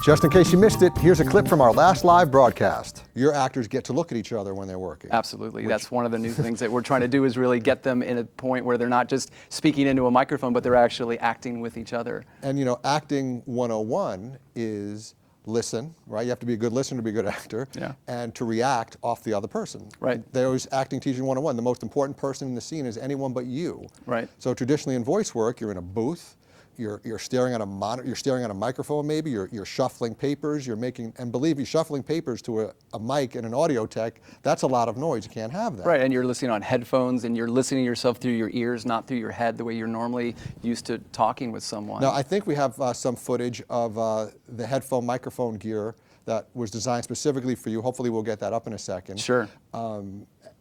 Just in case you missed it, here's a clip from our last live broadcast. Your actors get to look at each other when they're working. Absolutely. That's one of the new things that we're trying to do, is really get them in a point where they're not just speaking into a microphone, but they're actually acting with each other. And you know, acting 101 is listen, right? You have to be a good listener to be a good actor, and to react off the other person. Right. They always acting teaching 101. The most important person in the scene is anyone but you. Right. So traditionally in voice work, you're in a booth, you're staring at a monitor, you're staring at a microphone maybe, you're shuffling papers, you're making, and believe me, shuffling papers to a mic and an audio tech, that's a lot of noise. You can't have that. Right, and you're listening on headphones, and you're listening to yourself through your ears, not through your head, the way you're normally used to talking with someone. Now, I think we have some footage of the headphone microphone gear that was designed specifically for you. Hopefully we'll get that up in a second. Sure.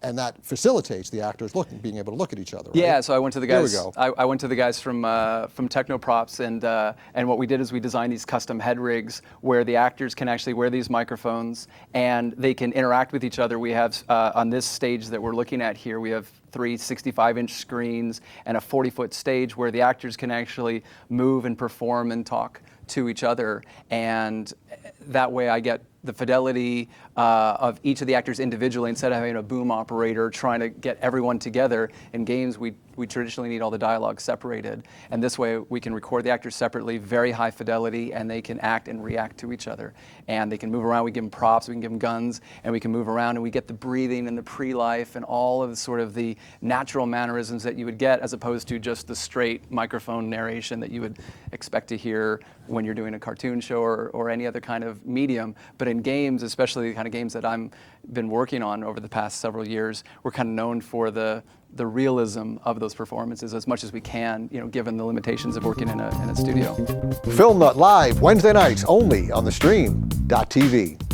And that facilitates the actors being able to look at each other. Right? Yeah, so I went to the guys. There we go. I went to the guys from Technoprops, and what we did is we designed these custom head rigs where the actors can actually wear these microphones and they can interact with each other. We have on this stage that we're looking at here, we have 3 65-inch screens and a 40-foot stage where the actors can actually move and perform and talk to each other, and that way I get the fidelity of each of the actors individually instead of having a boom operator trying to get everyone together. In games, we traditionally need all the dialogue separated, and this way we can record the actors separately, very high fidelity, and they can act and react to each other. And they can move around, we give them props, we can give them guns, and we can move around, and we get the breathing and the pre-life and all of the sort of the natural mannerisms that you would get, as opposed to just the straight microphone narration that you would expect to hear when you're doing a cartoon show or any other kind of medium. But in games, especially the kind of games that I've been working on over the past several years, we're kind of known for the realism of those performances as much as we can, you know, given the limitations of working in a studio. Filmnut live Wednesday nights only on the Stream.tv.